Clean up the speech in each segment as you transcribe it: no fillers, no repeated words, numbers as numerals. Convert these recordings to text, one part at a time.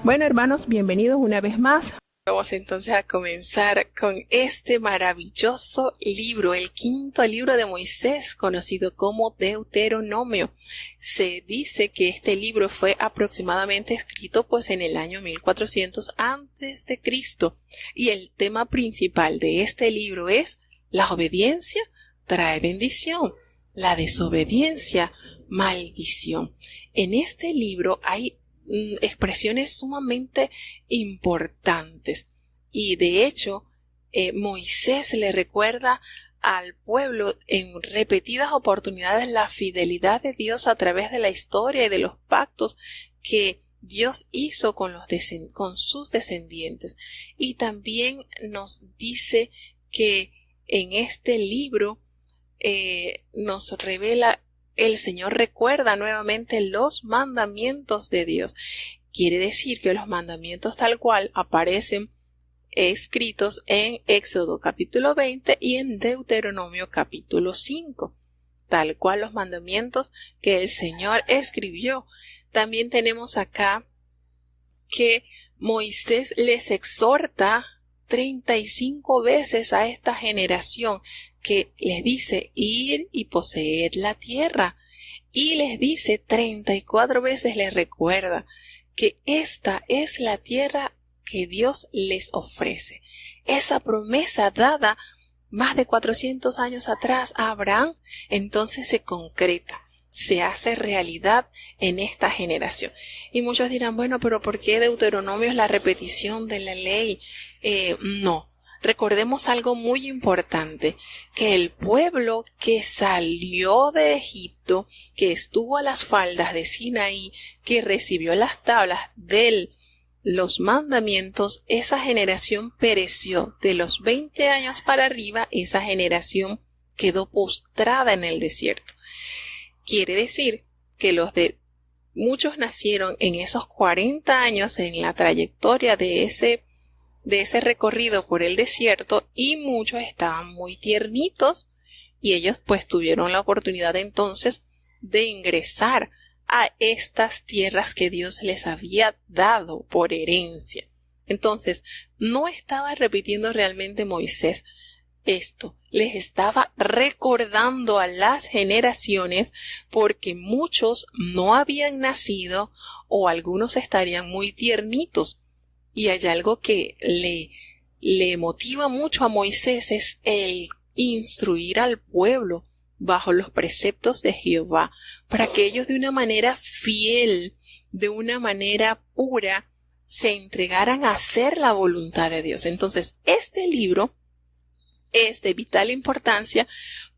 Bueno, hermanos, bienvenidos una vez más. Vamos entonces a comenzar con este maravilloso libro, el quinto libro de Moisés, conocido como Deuteronomio. Se dice que este libro fue aproximadamente escrito en el año 1400 antes de Cristo, y el tema principal de este libro es: la obediencia trae bendición, la desobediencia maldición. En este libro hay expresiones sumamente importantes, y de hecho Moisés le recuerda al pueblo en repetidas oportunidades la fidelidad de Dios a través de la historia y de los pactos que Dios hizo con sus descendientes. Y también nos dice que en este libro nos revela, el Señor recuerda nuevamente los mandamientos de Dios. Quiere decir que los mandamientos tal cual aparecen escritos en Éxodo capítulo 20 y en Deuteronomio capítulo 5, tal cual los mandamientos que el Señor escribió. También tenemos acá que Moisés les exhorta 35 veces a esta generación, que les dice ir y poseer la tierra, y les dice 34 veces, les recuerda que esta es la tierra que Dios les ofrece. Esa promesa dada más de 400 años atrás a Abraham, entonces se concreta, se hace realidad en esta generación. Y muchos dirán, bueno, pero ¿por qué Deuteronomio es la repetición de la ley? No. Recordemos algo muy importante, que el pueblo que salió de Egipto, que estuvo a las faldas de Sinaí, que recibió las tablas de los mandamientos, esa generación pereció. De los 20 años para arriba, esa generación quedó postrada en el desierto. Quiere decir que muchos nacieron en esos 40 años en la trayectoria de ese recorrido por el desierto, y muchos estaban muy tiernitos, y ellos tuvieron la oportunidad entonces de ingresar a estas tierras que Dios les había dado por herencia. Entonces, no estaba repitiendo realmente Moisés esto, les estaba recordando a las generaciones, porque muchos no habían nacido o algunos estarían muy tiernitos. Y hay algo que le motiva mucho a Moisés, es el instruir al pueblo bajo los preceptos de Jehová, para que ellos de una manera fiel, de una manera pura, se entregaran a hacer la voluntad de Dios. Entonces, este libro es de vital importancia,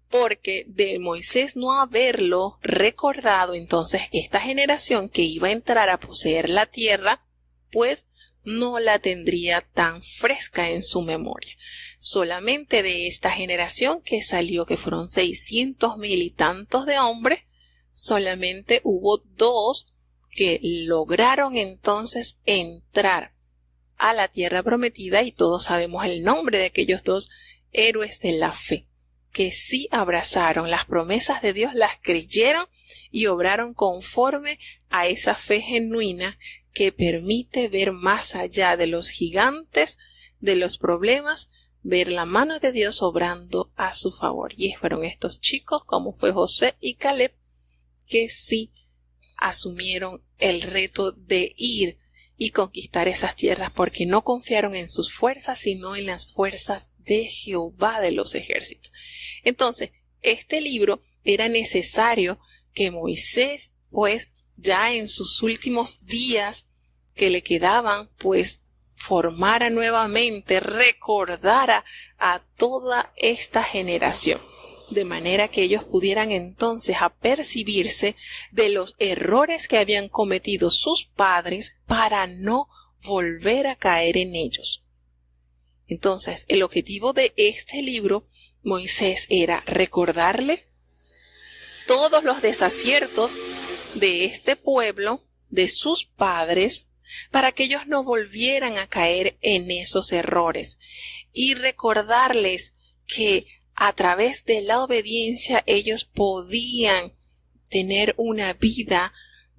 porque de Moisés no haberlo recordado, entonces esta generación que iba a entrar a poseer la tierra, no la tendría tan fresca en su memoria. Solamente de esta generación que salió, que fueron 600,000 y tantos de hombres, solamente hubo 2 que lograron entonces entrar a la tierra prometida, y todos sabemos el nombre de aquellos 2 héroes de la fe, que sí abrazaron las promesas de Dios, las creyeron y obraron conforme a esa fe genuina que permite ver más allá de los gigantes, de los problemas, ver la mano de Dios obrando a su favor. Y fueron estos chicos, como fue José y Caleb, que sí asumieron el reto de ir y conquistar esas tierras, porque no confiaron en sus fuerzas, sino en las fuerzas de Jehová de los ejércitos. Entonces, este libro era necesario que Moisés, ya en sus últimos días que le quedaban, formara nuevamente, recordara a toda esta generación, de manera que ellos pudieran entonces apercibirse de los errores que habían cometido sus padres, para no volver a caer en ellos. Entonces, el objetivo de este libro, Moisés, era recordarle todos los desaciertos de este pueblo, de sus padres, para que ellos no volvieran a caer en esos errores, y recordarles que a través de la obediencia ellos podían tener una vida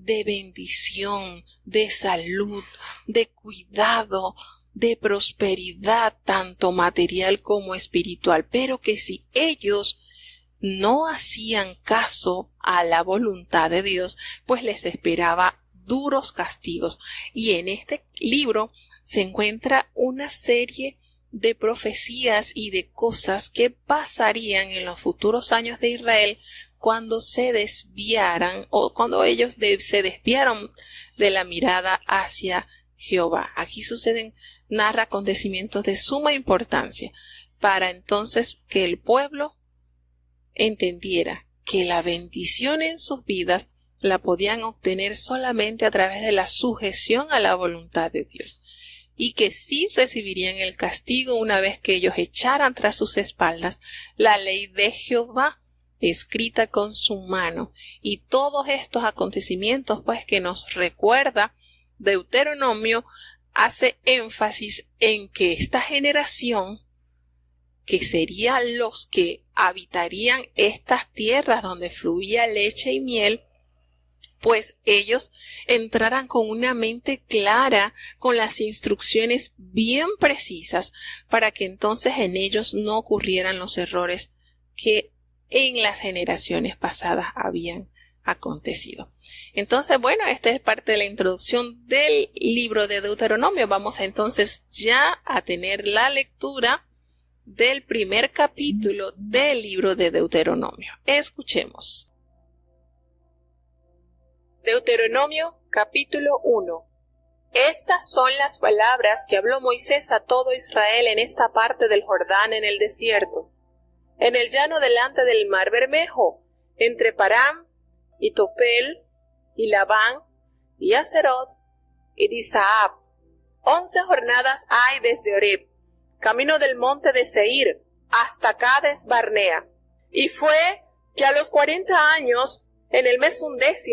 de bendición, de salud, de cuidado, de prosperidad, tanto material como espiritual, pero que si ellos no hacían caso a la voluntad de Dios, pues les esperaba duros castigos. Y en este libro se encuentra una serie de profecías y de cosas que pasarían en los futuros años de Israel cuando se desviaran o cuando ellos se desviaron de la mirada hacia Jehová. Aquí narra acontecimientos de suma importancia para entonces que el pueblo entendiera que la bendición en sus vidas la podían obtener solamente a través de la sujeción a la voluntad de Dios, y que sí recibirían el castigo una vez que ellos echaran tras sus espaldas la ley de Jehová escrita con su mano. Y todos estos acontecimientos, pues, que nos recuerda Deuteronomio, hace énfasis en que esta generación, que serían los que habitarían estas tierras donde fluía leche y miel, pues ellos entraran con una mente clara, con las instrucciones bien precisas, para que entonces en ellos no ocurrieran los errores que en las generaciones pasadas habían acontecido. Entonces, bueno, esta es parte de la introducción del libro de Deuteronomio. Vamos entonces ya a tener la lectura del primer capítulo del libro de Deuteronomio. Escuchemos. Deuteronomio capítulo 1. Estas son las palabras que habló Moisés a todo Israel en esta parte del Jordán en el desierto, en el llano delante del mar Bermejo, entre Param y Topel y Labán y Aserot y Disaab. 11 jornadas hay desde Oreb, camino del monte de Seir, hasta Cades Barnea. Y fue que a los 40 años, en el mes 11,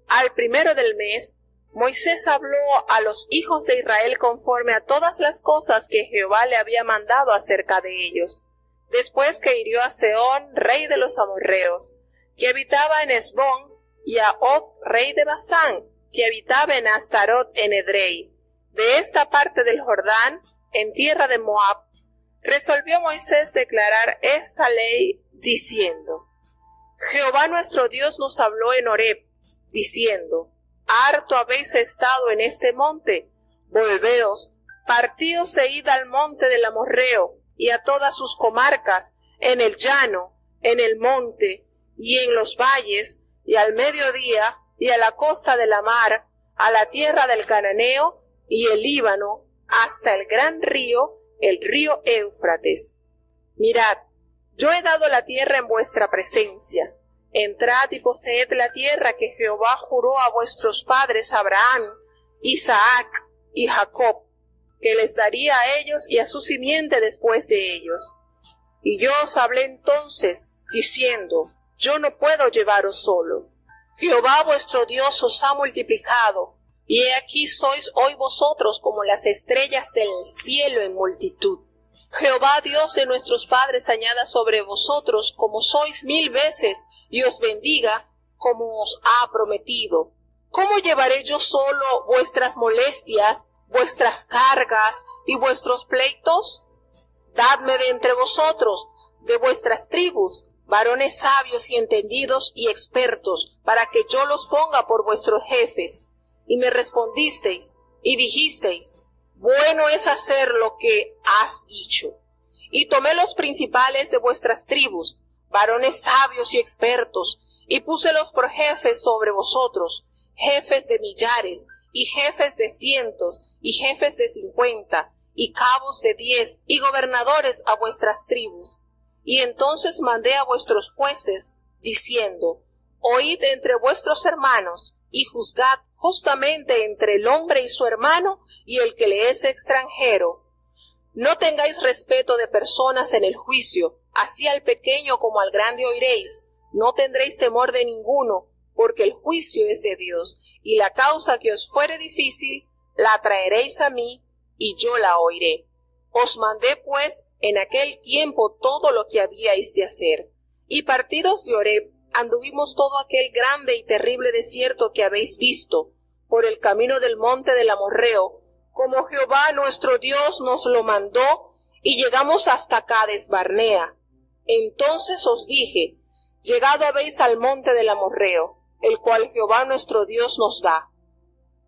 al primero del mes, Moisés habló a los hijos de Israel conforme a todas las cosas que Jehová le había mandado acerca de ellos. Después que hirió a Sehón, rey de los amorreos, que habitaba en Hesbón, y a Og, rey de Basán, que habitaba en Astarot en Edrei, de esta parte del Jordán, en tierra de Moab, resolvió Moisés declarar esta ley, diciendo: Jehová nuestro Dios nos habló en Horeb, diciendo: harto habéis estado en este monte, volveos, partidos e id al monte del amorreo, y a todas sus comarcas, en el llano, en el monte, y en los valles, y al mediodía, y a la costa de la mar, a la tierra del Cananeo, y el Líbano, hasta el gran río, el río Éufrates. Mirad, yo he dado la tierra en vuestra presencia. Entrad y poseed la tierra que Jehová juró a vuestros padres Abraham, Isaac y Jacob, que les daría a ellos y a su simiente después de ellos. Y yo os hablé entonces, diciendo: yo no puedo llevaros solo. Jehová vuestro Dios os ha multiplicado, y he aquí sois hoy vosotros como las estrellas del cielo en multitud. Jehová Dios de nuestros padres añada sobre vosotros como sois 1000 veces, y os bendiga como os ha prometido. ¿Cómo llevaré yo solo vuestras molestias, vuestras cargas y vuestros pleitos? Dadme de entre vosotros, de vuestras tribus, varones sabios y entendidos y expertos, para que yo los ponga por vuestros jefes. Y me respondisteis, y dijisteis: bueno es hacer lo que has dicho. Y tomé los principales de vuestras tribus, varones sabios y expertos, y púselos por jefes sobre vosotros, jefes de millares, y jefes de cientos, y jefes de 50, y cabos de 10, y gobernadores a vuestras tribus. Y entonces mandé a vuestros jueces, diciendo: oíd entre vuestros hermanos, y juzgad justamente entre el hombre y su hermano, y el que le es extranjero. No tengáis respeto de personas en el juicio, así al pequeño como al grande oiréis. No tendréis temor de ninguno, porque el juicio es de Dios, y la causa que os fuere difícil, la traeréis a mí, y yo la oiré. Os mandé pues en aquel tiempo todo lo que habíais de hacer. Y partidos de Horeb, anduvimos todo aquel grande y terrible desierto que habéis visto, por el camino del monte del Amorreo, como Jehová nuestro Dios nos lo mandó, y llegamos hasta Cades Barnea. Entonces os dije, llegado habéis al monte del Amorreo, el cual Jehová nuestro Dios nos da.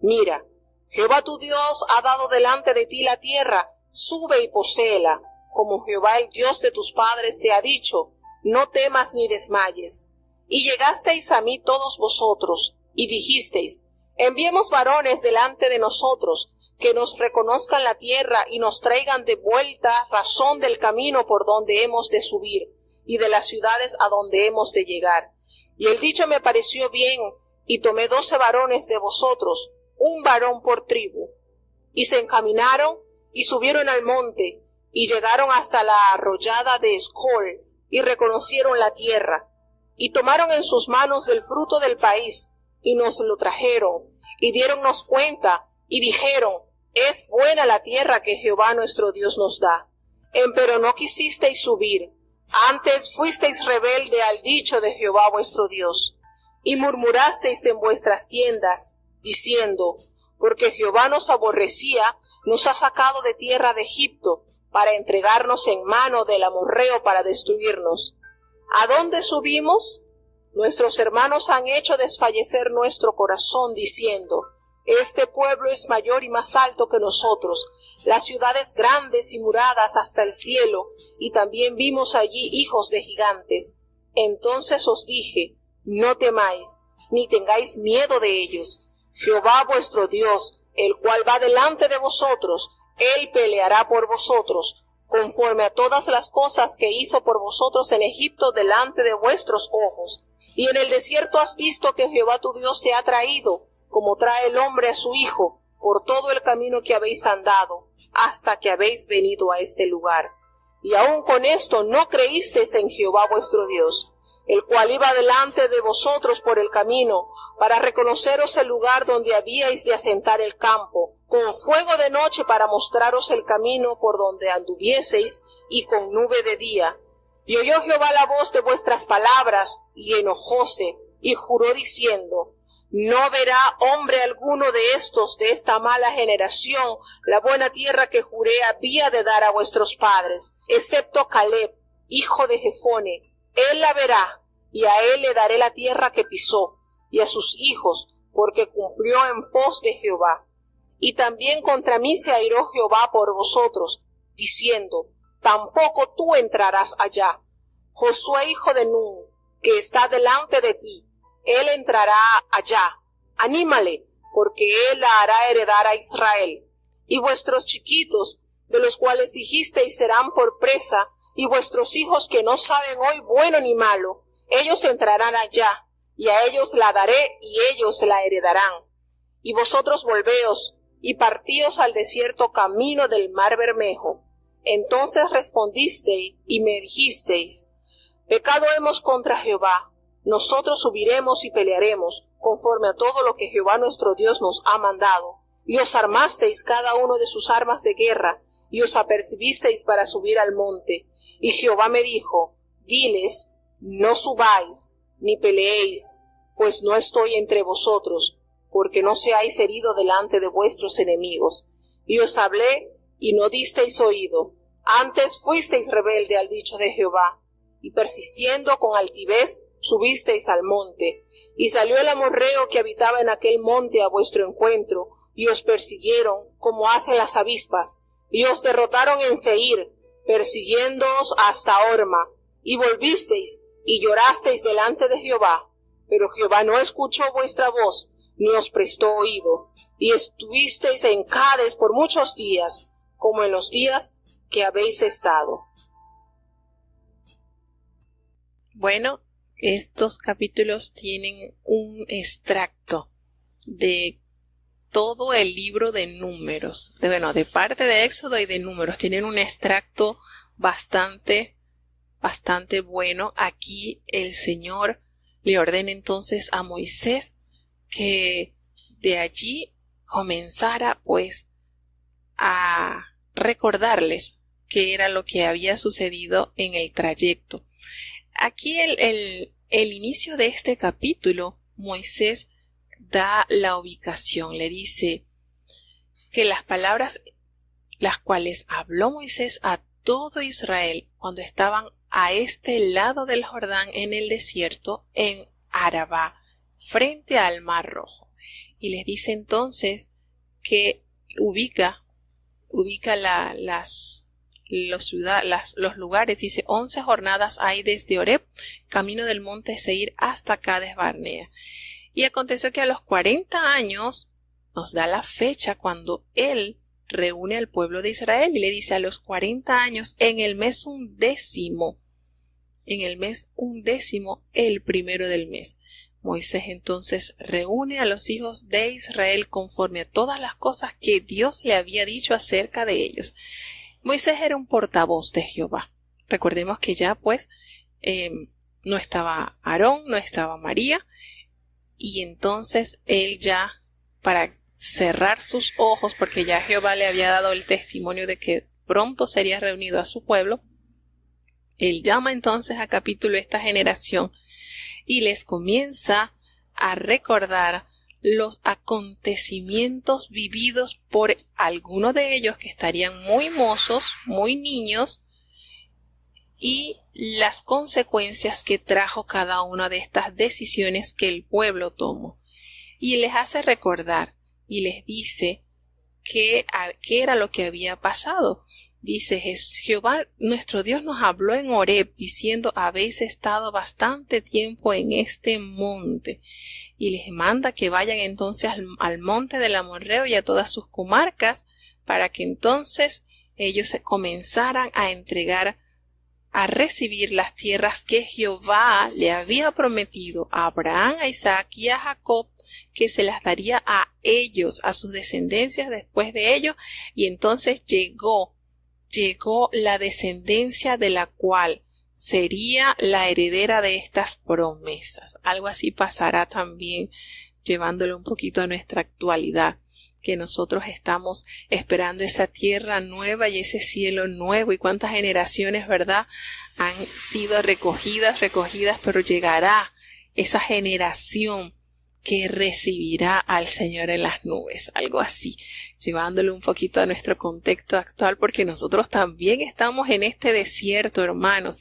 Mira, Jehová tu Dios ha dado delante de ti la tierra, sube y poséela, como Jehová el Dios de tus padres te ha dicho, no temas ni desmayes. Y llegasteis a mí todos vosotros, y dijisteis, enviemos varones delante de nosotros, que nos reconozcan la tierra y nos traigan de vuelta razón del camino por donde hemos de subir, y de las ciudades a donde hemos de llegar. Y el dicho me pareció bien, y tomé 12 varones de vosotros, un varón por tribu. Y se encaminaron, y subieron al monte, y llegaron hasta la arroyada de Escol, y reconocieron la tierra, y tomaron en sus manos del fruto del país, y nos lo trajeron, y diéronnos cuenta, y dijeron, es buena la tierra que Jehová nuestro Dios nos da. Empero no quisisteis subir, antes fuisteis rebelde al dicho de Jehová vuestro Dios, y murmurasteis en vuestras tiendas, diciendo, porque Jehová nos aborrecía, nos ha sacado de tierra de Egipto, para entregarnos en mano del amorreo para destruirnos. ¿A dónde subimos? Nuestros hermanos han hecho desfallecer nuestro corazón, diciendo, este pueblo es mayor y más alto que nosotros, las ciudades grandes y muradas hasta el cielo, y también vimos allí hijos de gigantes. Entonces os dije, no temáis, ni tengáis miedo de ellos. Jehová vuestro Dios, el cual va delante de vosotros, él peleará por vosotros, conforme a todas las cosas que hizo por vosotros en Egipto delante de vuestros ojos. Y en el desierto has visto que Jehová tu Dios te ha traído, como trae el hombre a su hijo, por todo el camino que habéis andado, hasta que habéis venido a este lugar. Y aun con esto no creísteis en Jehová vuestro Dios, el cual iba delante de vosotros por el camino, para reconoceros el lugar donde habíais de asentar el campo, con fuego de noche para mostraros el camino por donde anduvieseis, y con nube de día. Y oyó Jehová la voz de vuestras palabras, y enojóse, y juró diciendo, no verá hombre alguno de estos, de esta mala generación, la buena tierra que juré había de dar a vuestros padres, excepto Caleb, hijo de Jefone. Él la verá, y a él le daré la tierra que pisó, y a sus hijos, porque cumplió en pos de Jehová. Y también contra mí se airó Jehová por vosotros, diciendo, tampoco tú entrarás allá. Josué, hijo de Nun, que está delante de ti, él entrará allá. Anímale, porque él la hará heredar a Israel. Y vuestros chiquitos, de los cuales dijisteis serán por presa, y vuestros hijos que no saben hoy bueno ni malo, ellos entrarán allá, y a ellos la daré, y ellos la heredarán. Y vosotros volveos, y partíos al desierto camino del mar Bermejo. Entonces respondisteis, y me dijisteis, pecado hemos contra Jehová, nosotros subiremos y pelearemos, conforme a todo lo que Jehová nuestro Dios nos ha mandado. Y os armasteis cada uno de sus armas de guerra, y os apercibisteis para subir al monte. Y Jehová me dijo, diles, no subáis, ni peleéis, pues no estoy entre vosotros, porque no seáis herido delante de vuestros enemigos. Y os hablé, y no disteis oído, antes fuisteis rebelde al dicho de Jehová, y persistiendo con altivez, subisteis al monte, y salió el amorreo que habitaba en aquel monte a vuestro encuentro, y os persiguieron como hacen las avispas, y os derrotaron en Seir, persiguiéndoos hasta Horma, y volvisteis, y llorasteis delante de Jehová, pero Jehová no escuchó vuestra voz, ni os prestó oído, y estuvisteis en Cades por muchos días, como en los días que habéis estado. Bueno, estos capítulos tienen un extracto de todo el libro de Números, de parte de Éxodo y de Números. Tienen un extracto bastante bueno. Aquí el Señor le ordena entonces a Moisés que de allí comenzara pues a recordarles qué era lo que había sucedido en el trayecto. Aquí el inicio de este capítulo, Moisés da la ubicación, le dice que las palabras las cuales habló Moisés a todo Israel cuando estaban a este lado del Jordán en el desierto, en Arabá, frente al Mar Rojo. Y les dice entonces que ubica los lugares, dice 11 jornadas hay desde Horeb, camino del monte Seir, hasta Cades Barnea. Y aconteció que a los 40 años nos da la fecha cuando él reúne al pueblo de Israel y le dice a los 40 años, en el mes undécimo, el primero del mes. Moisés entonces reúne a los hijos de Israel conforme a todas las cosas que Dios le había dicho acerca de ellos. Moisés era un portavoz de Jehová. Recordemos que ya no estaba Aarón, no estaba María, y entonces él ya, para cerrar sus ojos, porque ya Jehová le había dado el testimonio de que pronto sería reunido a su pueblo, él llama entonces a capítulo esta generación y les comienza a recordar los acontecimientos vividos por algunos de ellos que estarían muy mozos, muy niños, y las consecuencias que trajo cada una de estas decisiones que el pueblo tomó. Y les hace recordar y les dice qué era lo que había pasado. Dice, Jehová nuestro Dios nos habló en Horeb diciendo, habéis estado bastante tiempo en este monte. Y les manda que vayan entonces al monte del Amorreo y a todas sus comarcas, para que entonces ellos se comenzaran a recibir las tierras que Jehová le había prometido a Abraham, a Isaac y a Jacob, que se las daría a ellos, a sus descendencias después de ellos. Y entonces llegó la descendencia de la cual sería la heredera de estas promesas. Algo así pasará también, llevándolo un poquito a nuestra actualidad, que nosotros estamos esperando esa tierra nueva y ese cielo nuevo, y cuántas generaciones, ¿verdad?, han sido recogidas, pero llegará esa generación que recibirá al Señor en las nubes, algo así, llevándolo un poquito a nuestro contexto actual, porque nosotros también estamos en este desierto, hermanos,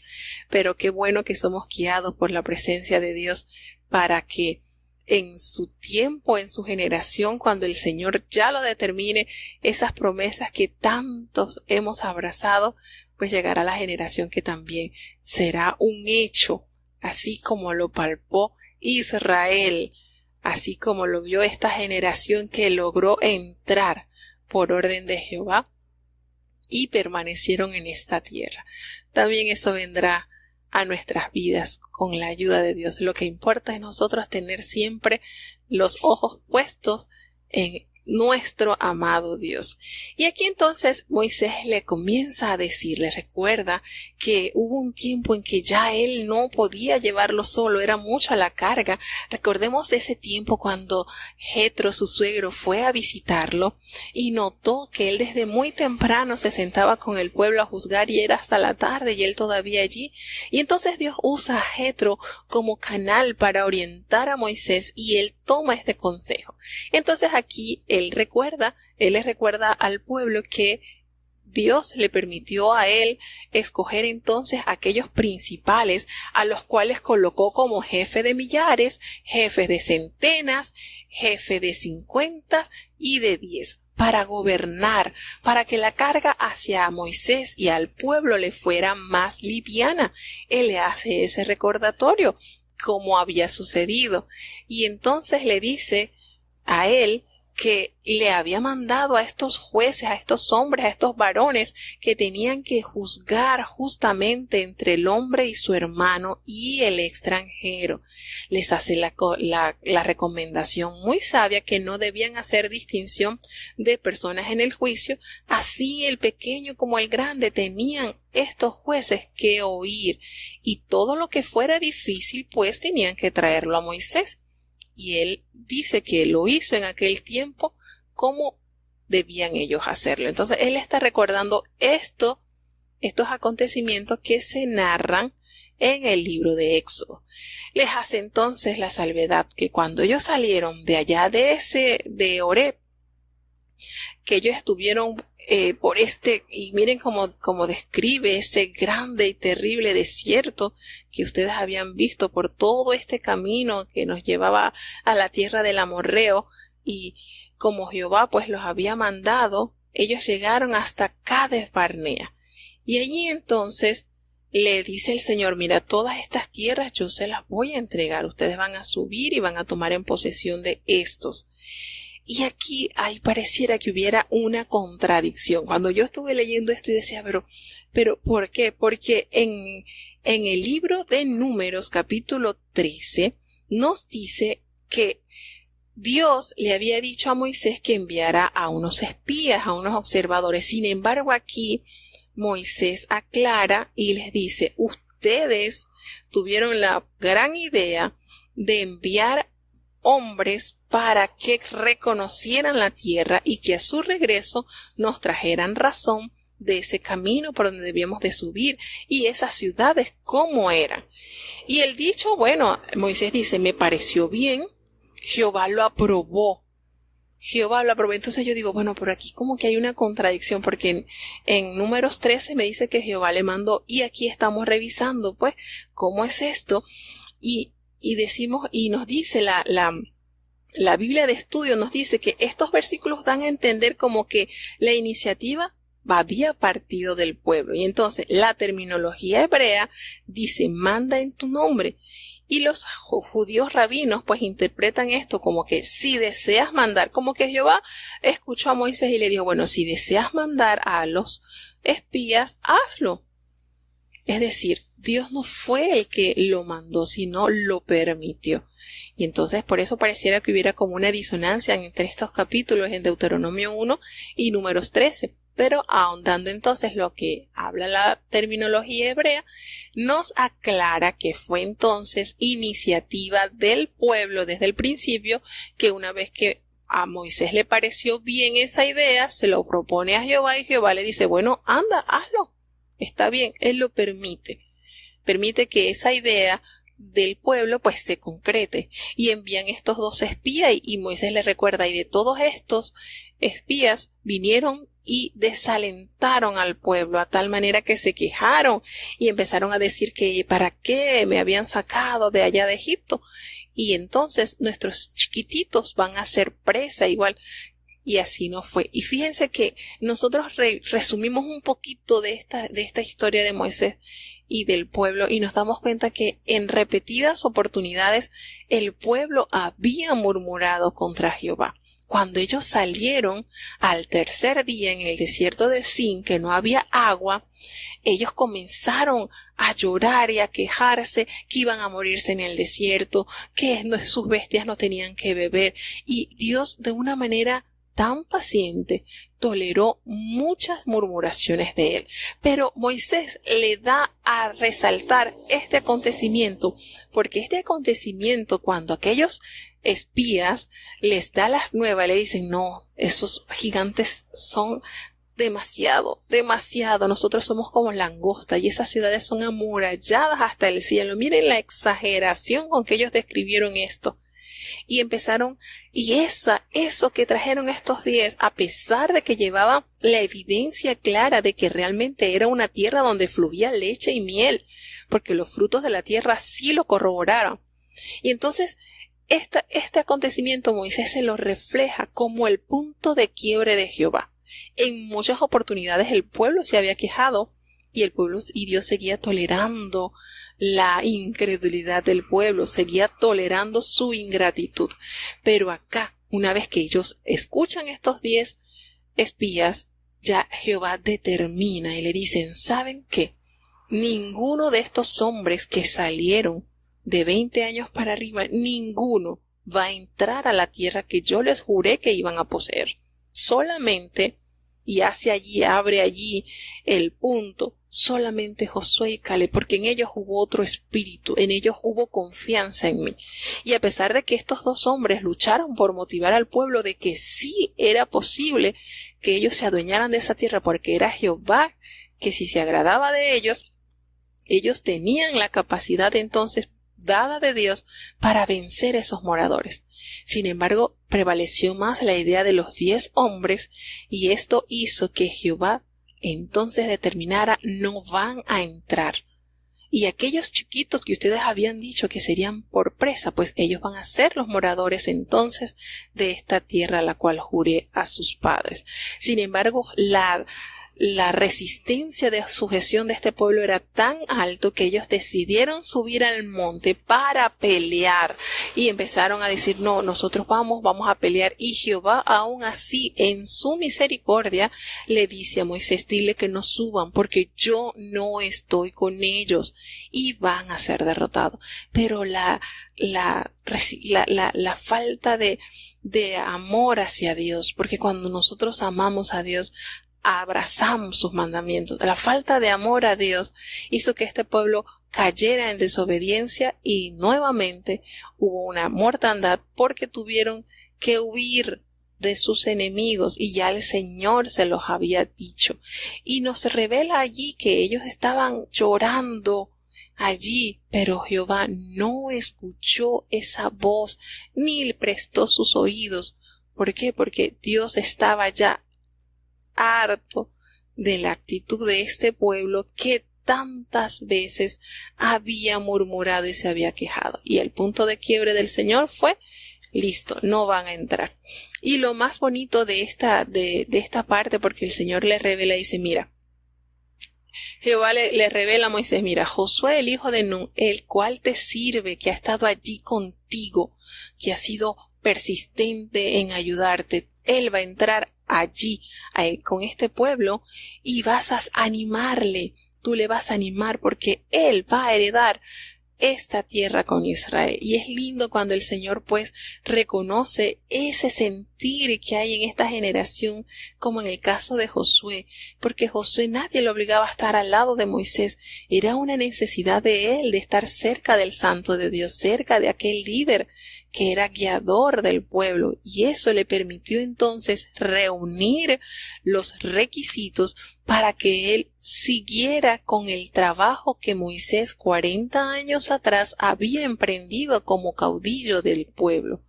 pero qué bueno que somos guiados por la presencia de Dios para que en su tiempo, en su generación, cuando el Señor ya lo determine, esas promesas que tantos hemos abrazado, pues llegará la generación que también será un hecho, así como lo palpó Israel, así como lo vio esta generación que logró entrar por orden de Jehová y permanecieron en esta tierra. También eso vendrá a nuestras vidas con la ayuda de Dios. Lo que importa es nosotros tener siempre los ojos puestos en nuestro amado Dios. Y aquí entonces Moisés le comienza a decir, le recuerda que hubo un tiempo en que ya él no podía llevarlo solo, era mucha la carga. Recordemos ese tiempo cuando Jetro, su suegro, fue a visitarlo y notó que él desde muy temprano se sentaba con el pueblo a juzgar y era hasta la tarde y él todavía allí. Y entonces Dios usa a Jetro como canal para orientar a Moisés y él toma este consejo. Entonces aquí él le recuerda al pueblo que Dios le permitió a él escoger entonces aquellos principales a los cuales colocó como jefe de millares, jefe de centenas, jefe de 50 y de 10 para gobernar, para que la carga hacia Moisés y al pueblo le fuera más liviana. Él le hace ese recordatorio como había sucedido y entonces le dice a él que le había mandado a estos jueces, a estos hombres, a estos varones que tenían que juzgar justamente entre el hombre y su hermano y el extranjero. Les hace la recomendación muy sabia que no debían hacer distinción de personas en el juicio. Así el pequeño como el grande tenían estos jueces que oír y todo lo que fuera difícil pues tenían que traerlo a Moisés. Y él dice que lo hizo en aquel tiempo como debían ellos hacerlo. Entonces él está recordando estos acontecimientos que se narran en el libro de Éxodo. les hace entonces la salvedad que cuando ellos salieron de allá de Horeb, que ellos estuvieron y miren cómo describe ese grande y terrible desierto que ustedes habían visto por todo este camino que nos llevaba a la tierra del amorreo, y como Jehová pues los había mandado, ellos llegaron hasta Cades Barnea. Y allí entonces le dice el Señor: mira, todas estas tierras yo se las voy a entregar, ustedes van a subir y van a tomar en posesión de estos. Y aquí pareciera que hubiera una contradicción. Cuando yo estuve leyendo esto y decía, pero ¿por qué? Porque en el libro de Números, capítulo 13, nos dice que Dios le había dicho a Moisés que enviara a unos espías, a unos observadores. Sin embargo, aquí Moisés aclara y les dice: ustedes tuvieron la gran idea de enviar hombres para que reconocieran la tierra y que a su regreso nos trajeran razón de ese camino por donde debíamos de subir y esas ciudades cómo eran. Y el dicho, bueno, Moisés dice: me pareció bien, Jehová lo aprobó. Entonces yo digo, bueno, por aquí como que hay una contradicción, porque en Números 13 me dice que Jehová le mandó, y aquí estamos revisando, pues, ¿cómo es esto? Y decimos, y nos dice la Biblia de estudio, nos dice que estos versículos dan a entender como que la iniciativa había partido del pueblo. Y entonces la terminología hebrea dice: manda en tu nombre. Y los judíos rabinos pues interpretan esto como que si deseas mandar, como que Jehová escuchó a Moisés y le dijo: bueno, si deseas mandar a los espías, hazlo. Es decir, Dios no fue el que lo mandó, sino lo permitió. Y entonces por eso pareciera que hubiera como una disonancia entre estos capítulos en Deuteronomio 1 y Números 13. Pero ahondando entonces lo que habla la terminología hebrea, nos aclara que fue entonces iniciativa del pueblo desde el principio, que una vez que a Moisés le pareció bien esa idea, se lo propone a Jehová y Jehová le dice: bueno, anda, hazlo. Está bien, él lo permite. Permite que esa idea del pueblo pues se concrete, y envían estos dos espías y Moisés les recuerda: y de todos estos espías vinieron y desalentaron al pueblo, a tal manera que se quejaron y empezaron a decir que para qué me habían sacado de allá de Egipto, y entonces nuestros chiquititos van a ser presa igual. Y así no fue. Y fíjense que nosotros resumimos un poquito de esta historia de Moisés y del pueblo, y nos damos cuenta que en repetidas oportunidades el pueblo había murmurado contra Jehová. Cuando ellos salieron al tercer día en el desierto de Sin, que no había agua, ellos comenzaron a llorar y a quejarse que iban a morirse en el desierto, que sus bestias no tenían que beber, y Dios, de una manera tan paciente, toleró muchas murmuraciones de él. Pero Moisés le da a resaltar este acontecimiento, porque este acontecimiento, cuando aquellos espías les da las nuevas, le dicen: no, esos gigantes son demasiado, nosotros somos como langosta y esas ciudades son amuralladas hasta el cielo. Miren la exageración con que ellos describieron esto. Y empezaron, y eso que trajeron estos 10, a pesar de que llevaba la evidencia clara de que realmente era una tierra donde fluía leche y miel, porque los frutos de la tierra sí lo corroboraron. Y entonces este acontecimiento Moisés se lo refleja como el punto de quiebre de Jehová. En muchas oportunidades el pueblo se había quejado y Dios seguía tolerando la incredulidad del pueblo, seguía tolerando su ingratitud. Pero acá, una vez que ellos escuchan estos 10 espías, ya Jehová determina y le dicen: ¿saben qué? Ninguno de estos hombres que salieron de 20 años para arriba, ninguno va a entrar a la tierra que yo les juré que iban a poseer. Solamente, y abre allí el punto, solamente Josué y Caleb, porque en ellos hubo otro espíritu, en ellos hubo confianza en mí. Y a pesar de que estos 2 hombres lucharon por motivar al pueblo de que sí era posible que ellos se adueñaran de esa tierra, porque era Jehová que si se agradaba de ellos, ellos tenían la capacidad entonces dada de Dios para vencer a esos moradores. Sin embargo, prevaleció más la idea de los 10 hombres, y esto hizo que Jehová entonces determinara: no van a entrar. Y aquellos chiquitos que ustedes habían dicho que serían por presa, pues ellos van a ser los moradores entonces de esta tierra a la cual juré a sus padres. Sin embargo, la resistencia de sujeción de este pueblo era tan alto que ellos decidieron subir al monte para pelear, y empezaron a decir: no, nosotros vamos a pelear. Y Jehová, aún así, en su misericordia, le dice a Moisés: dile que no suban, porque yo no estoy con ellos, y van a ser derrotados. Pero la falta de amor hacia Dios, porque cuando nosotros amamos a Dios, abrazamos sus mandamientos. La falta de amor a Dios hizo que este pueblo cayera en desobediencia, y nuevamente hubo una mortandad porque tuvieron que huir de sus enemigos, y ya el Señor se los había dicho. Y nos revela allí que ellos estaban llorando allí, pero Jehová no escuchó esa voz ni le prestó sus oídos. ¿Por qué? Porque Dios estaba ya harto de la actitud de este pueblo que tantas veces había murmurado y se había quejado. Y el punto de quiebre del Señor fue: listo, no van a entrar. Y lo más bonito de esta parte, porque el Señor le revela, dice: mira, Jehová le revela a Moisés: mira, Josué, el hijo de Nun, el cual te sirve, que ha estado allí contigo, que ha sido persistente en ayudarte, él va a entrar allí con este pueblo, y vas a animarle, tú le vas a animar, porque él va a heredar esta tierra con Israel. Y es lindo cuando el Señor pues reconoce ese sentir que hay en esta generación, como en el caso de Josué, porque Josué nadie lo obligaba a estar al lado de Moisés, era una necesidad de él de estar cerca del Santo de Dios, cerca de aquel líder que era guiador del pueblo, y eso le permitió entonces reunir los requisitos para que él siguiera con el trabajo que Moisés 40 años atrás había emprendido como caudillo del pueblo.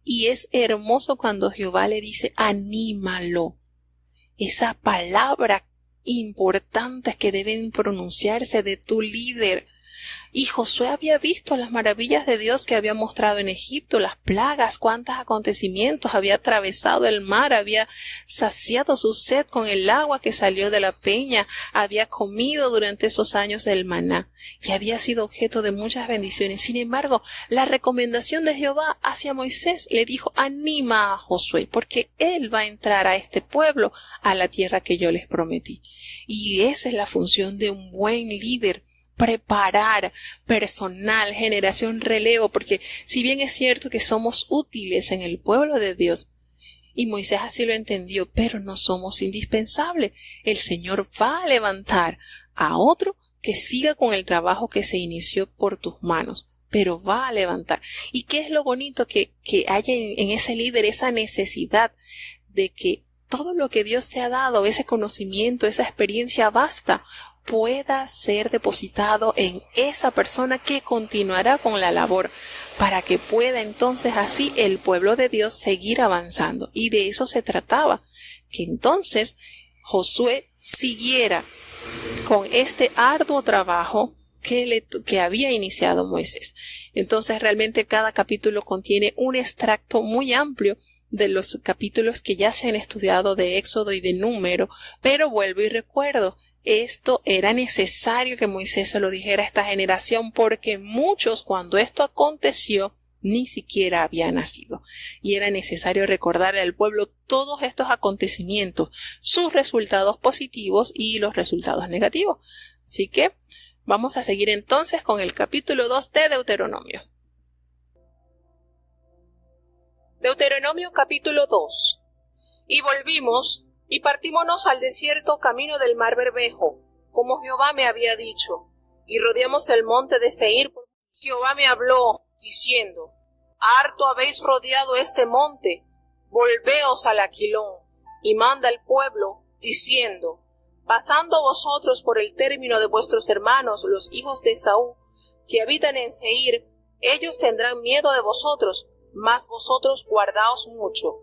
Y es hermoso cuando Jehová le dice: anímalo. Esa palabra importante que deben pronunciarse de tu líder. Y Josué había visto las maravillas de Dios que había mostrado en Egipto, las plagas, cuántos acontecimientos, había atravesado el mar, había saciado su sed con el agua que salió de la peña, había comido durante esos años el maná, y había sido objeto de muchas bendiciones. Sin embargo, la recomendación de Jehová hacia Moisés le dijo: anima a Josué, porque él va a entrar a este pueblo a la tierra que yo les prometí. Y esa es la función de un buen líder: preparar personal, generación relevo, porque si bien es cierto que somos útiles en el pueblo de Dios, y Moisés así lo entendió, pero no somos indispensables. El Señor va a levantar a otro que siga con el trabajo que se inició por tus manos, pero va a levantar. ¿Y qué es lo bonito? Que haya en ese líder esa necesidad de que todo lo que Dios te ha dado, ese conocimiento, esa experiencia vasta, pueda ser depositado en esa persona que continuará con la labor, para que pueda entonces así el pueblo de Dios seguir avanzando. Y de eso se trataba, que entonces Josué siguiera con este arduo trabajo que había iniciado Moisés. Entonces realmente cada capítulo contiene un extracto muy amplio de los capítulos que ya se han estudiado de Éxodo y de Número, pero vuelvo y recuerdo, esto era necesario que Moisés se lo dijera a esta generación, porque muchos, cuando esto aconteció, ni siquiera habían nacido. Y era necesario recordarle al pueblo todos estos acontecimientos, sus resultados positivos y los resultados negativos. Así que vamos a seguir entonces con el capítulo 2 de Deuteronomio. Deuteronomio capítulo 2. Y volvimos y partímonos al desierto camino del mar Bermejo, como Jehová me había dicho, y rodeamos el monte de Seir. Jehová me habló, diciendo: harto habéis rodeado este monte, volveos al Aquilón, y manda al pueblo, diciendo: pasando vosotros por el término de vuestros hermanos, los hijos de Esaú, que habitan en Seir, ellos tendrán miedo de vosotros, mas vosotros guardaos mucho.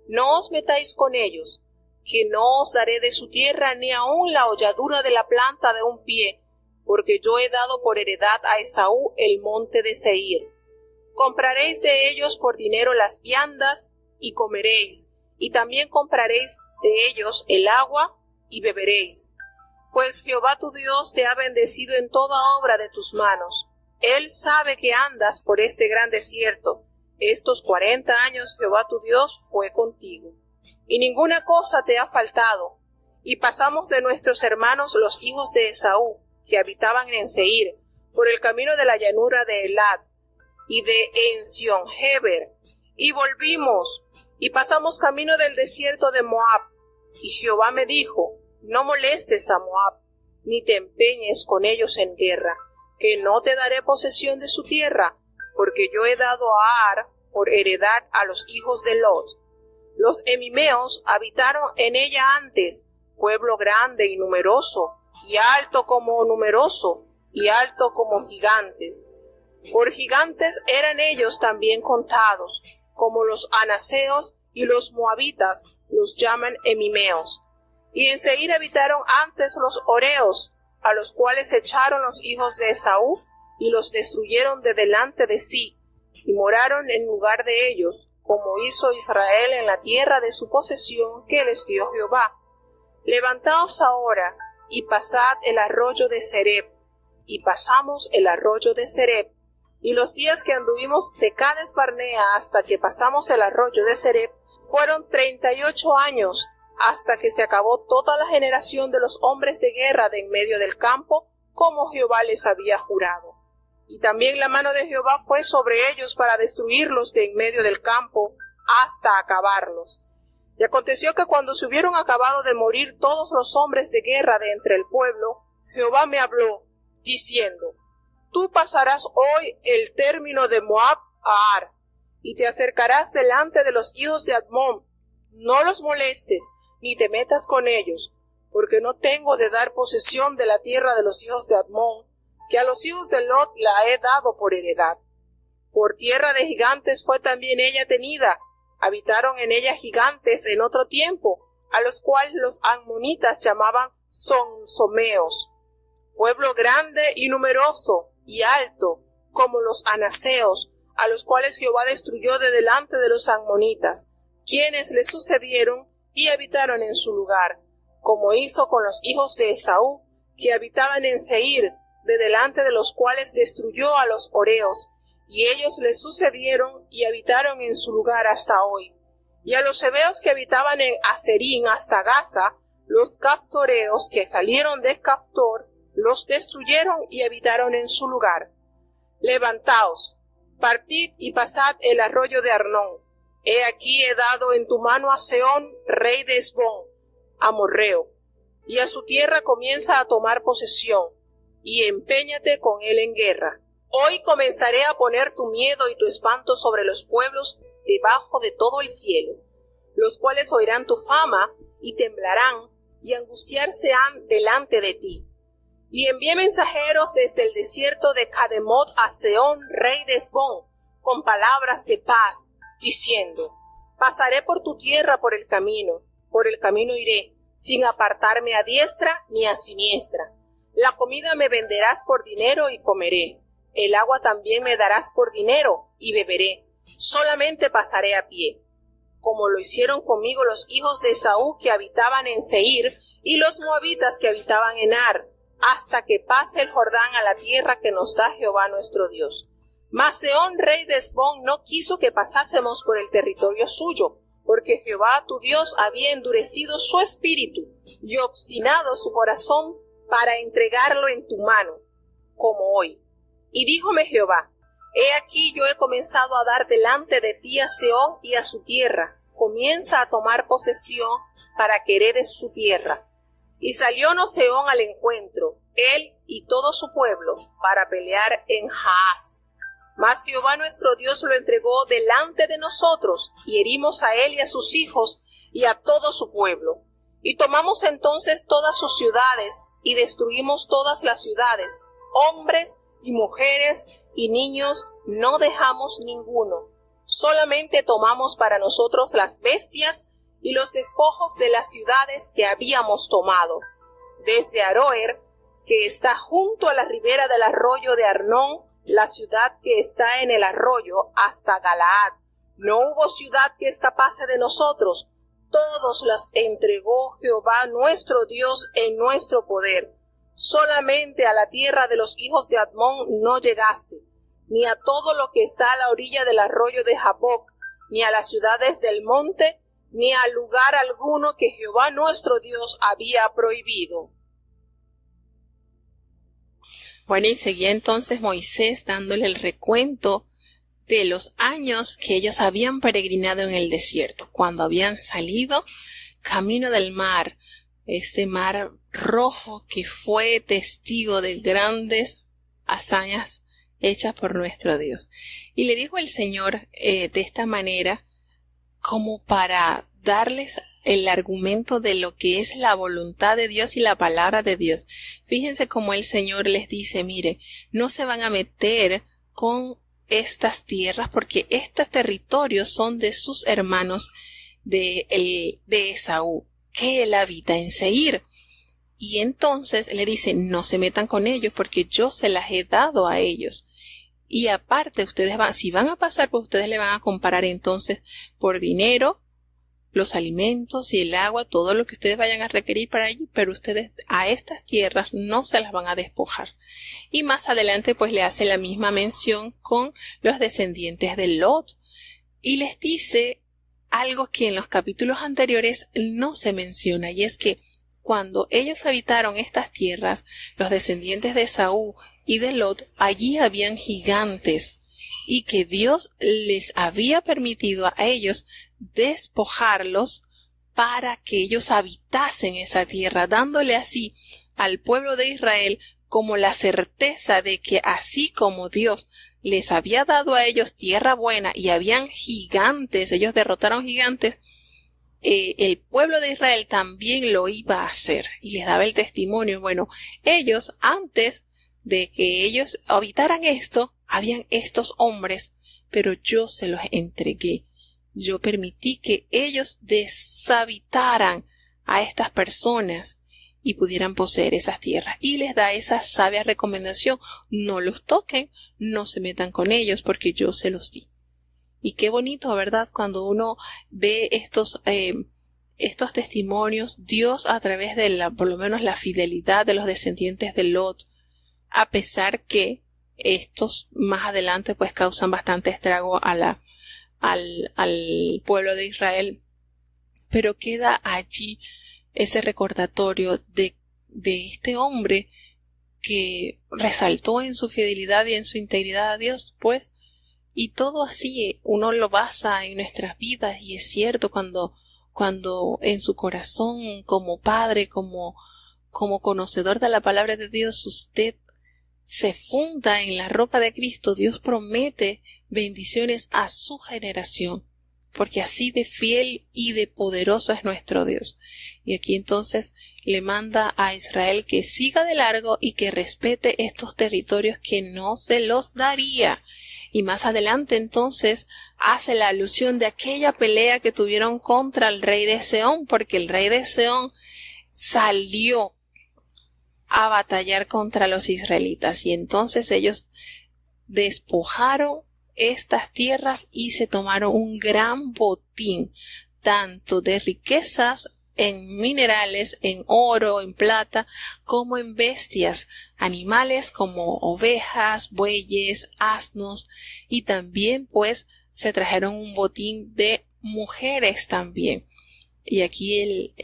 No os metáis con ellos, que no os daré de su tierra ni aun la holladura de la planta de un pie, porque yo he dado por heredad a Esaú el monte de Seir. Compraréis de ellos por dinero las viandas, y comeréis, y también compraréis de ellos el agua, y beberéis. Pues Jehová tu Dios te ha bendecido en toda obra de tus manos. Él sabe que andas por este gran desierto. Estos 40 años Jehová tu Dios fue contigo, y ninguna cosa te ha faltado. Y pasamos de nuestros hermanos los hijos de Esaú, que habitaban en Seir, por el camino de la llanura de Elad y de Ension-Heber, y volvimos, y pasamos camino del desierto de Moab. Y Jehová me dijo, no molestes a Moab, ni te empeñes con ellos en guerra, que no te daré posesión de su tierra, porque yo he dado a Ar por heredad a los hijos de Lot. Los emimeos habitaron en ella antes, pueblo grande y numeroso, y alto como numeroso, y alto como gigante. Por gigantes eran ellos también contados, como los anaseos y los moabitas los llaman emimeos. Y en Seir habitaron antes los oreos, a los cuales echaron los hijos de Esaú, y los destruyeron de delante de sí, y moraron en lugar de ellos, como hizo Israel en la tierra de su posesión que les dio Jehová. Levantaos ahora, y pasad el arroyo de Serep. Y pasamos el arroyo de Serep. Y los días que anduvimos de Cades Barnea hasta que pasamos el arroyo de Serep fueron 38 años, hasta que se acabó toda la generación de los hombres de guerra de en medio del campo, como Jehová les había jurado. Y también la mano de Jehová fue sobre ellos para destruirlos de en medio del campo, hasta acabarlos. Y aconteció que cuando se hubieron acabado de morir todos los hombres de guerra de entre el pueblo, Jehová me habló, diciendo, tú pasarás hoy el término de Moab a Ar, y te acercarás delante de los hijos de Admón. No los molestes, ni te metas con ellos, porque no tengo de dar posesión de la tierra de los hijos de Admón, que a los hijos de Lot la he dado por heredad. Por tierra de gigantes fue también ella tenida, habitaron en ella gigantes en otro tiempo, a los cuales los amonitas llamaban sonsomeos, pueblo grande y numeroso y alto, como los anaseos, a los cuales Jehová destruyó de delante de los amonitas, quienes le sucedieron y habitaron en su lugar, como hizo con los hijos de Esaú, que habitaban en Seir, de delante de los cuales destruyó a los oreos, y ellos le sucedieron y habitaron en su lugar hasta hoy. Y a los heveos que habitaban en Aserín hasta Gaza, los caftoreos que salieron de Caftor, los destruyeron y habitaron en su lugar. Levantaos, partid y pasad el arroyo de Arnón. He aquí he dado en tu mano a Sehón, rey de Hesbón, amorreo, y a su tierra comienza a tomar posesión, y empeñate con él en guerra. Hoy comenzaré a poner tu miedo y tu espanto sobre los pueblos debajo de todo el cielo, los cuales oirán tu fama y temblarán y angustiarse han delante de ti. Y envié mensajeros desde el desierto de Cademot a Sehón, rey de Hesbón, con palabras de paz, diciendo, pasaré por tu tierra por el camino iré, sin apartarme a diestra ni a siniestra. La comida me venderás por dinero y comeré, el agua también me darás por dinero y beberé, solamente pasaré a pie. Como lo hicieron conmigo los hijos de Esaú que habitaban en Seir y los moabitas que habitaban en Ar, hasta que pase el Jordán a la tierra que nos da Jehová nuestro Dios. Mas Sehón, rey de Hesbón, no quiso que pasásemos por el territorio suyo, porque Jehová tu Dios había endurecido su espíritu y obstinado su corazón para entregarlo en tu mano, como hoy. Y díjome Jehová, he aquí yo he comenzado a dar delante de ti a Sehón y a su tierra, comienza a tomar posesión para que heredes su tierra. Y saliónos Sehón al encuentro, él y todo su pueblo, para pelear en Jaaz. Mas Jehová nuestro Dios lo entregó delante de nosotros, y herimos a él y a sus hijos y a todo su pueblo. Y tomamos entonces todas sus ciudades, y destruimos todas las ciudades, hombres y mujeres y niños no dejamos ninguno. Solamente tomamos para nosotros las bestias y los despojos de las ciudades que habíamos tomado, desde Aroer, que está junto a la ribera del arroyo de Arnón, la ciudad que está en el arroyo, hasta Galaad. No hubo ciudad que escapase de nosotros, todos las entregó Jehová nuestro Dios en nuestro poder. Solamente a la tierra de los hijos de Admón no llegaste, ni a todo lo que está a la orilla del arroyo de Jaboc, ni a las ciudades del monte, ni a lugar alguno que Jehová nuestro Dios había prohibido. Bueno, y seguía entonces Moisés dándole el recuento de los años que ellos habían peregrinado en el desierto, cuando habían salido camino del mar, este mar rojo que fue testigo de grandes hazañas hechas por nuestro Dios. Y le dijo el Señor de esta manera, como para darles el argumento de lo que es la voluntad de Dios y la palabra de Dios. Fíjense cómo el Señor les dice, mire, no se van a meter con estas tierras porque estos territorios son de sus hermanos de Esaú, que él habita en Seir. Y entonces le dice, no se metan con ellos porque yo se las he dado a ellos. Y aparte, si van a pasar, pues ustedes le van a comparar entonces por dinero, los alimentos y el agua, todo lo que ustedes vayan a requerir para allí, pero ustedes a estas tierras no se las van a despojar. Y más adelante pues le hace la misma mención con los descendientes de Lot y les dice algo que en los capítulos anteriores no se menciona, y es que cuando ellos habitaron estas tierras, los descendientes de Esaú y de Lot, allí habían gigantes y que Dios les había permitido a ellos despojarlos para que ellos habitasen esa tierra, dándole así al pueblo de Israel como la certeza de que así como Dios les había dado a ellos tierra buena y habían gigantes, ellos derrotaron gigantes, el pueblo de Israel también lo iba a hacer, y les daba el testimonio. Bueno, ellos antes de que ellos habitaran esto, habían estos hombres, pero yo se los entregué. Yo permití que ellos deshabitaran a estas personas y pudieran poseer esas tierras. Y les da esa sabia recomendación, no los toquen, no se metan con ellos porque yo se los di. Y qué bonito, ¿verdad? Cuando uno ve estos testimonios, Dios a través de por lo menos la fidelidad de los descendientes de Lot, a pesar que estos más adelante pues causan bastante estrago al pueblo de Israel, pero queda allí ese recordatorio de este hombre que resaltó en su fidelidad y en su integridad a Dios, pues, y todo así uno lo basa en nuestras vidas, y es cierto cuando en su corazón, como padre, como conocedor de la palabra de Dios, usted se funda en la roca de Cristo, Dios promete bendiciones a su generación, porque así de fiel y de poderoso es nuestro Dios. Y aquí entonces le manda a Israel que siga de largo y que respete estos territorios que no se los daría. Y más adelante entonces hace la alusión de aquella pelea que tuvieron contra el rey de Seón, porque el rey de Seón salió a batallar contra los israelitas, y entonces ellos despojaron estas tierras y se tomaron un gran botín, tanto de riquezas en minerales, en oro, en plata, como en bestias, animales como ovejas, bueyes, asnos, y también pues se trajeron un botín de mujeres también. Y aquí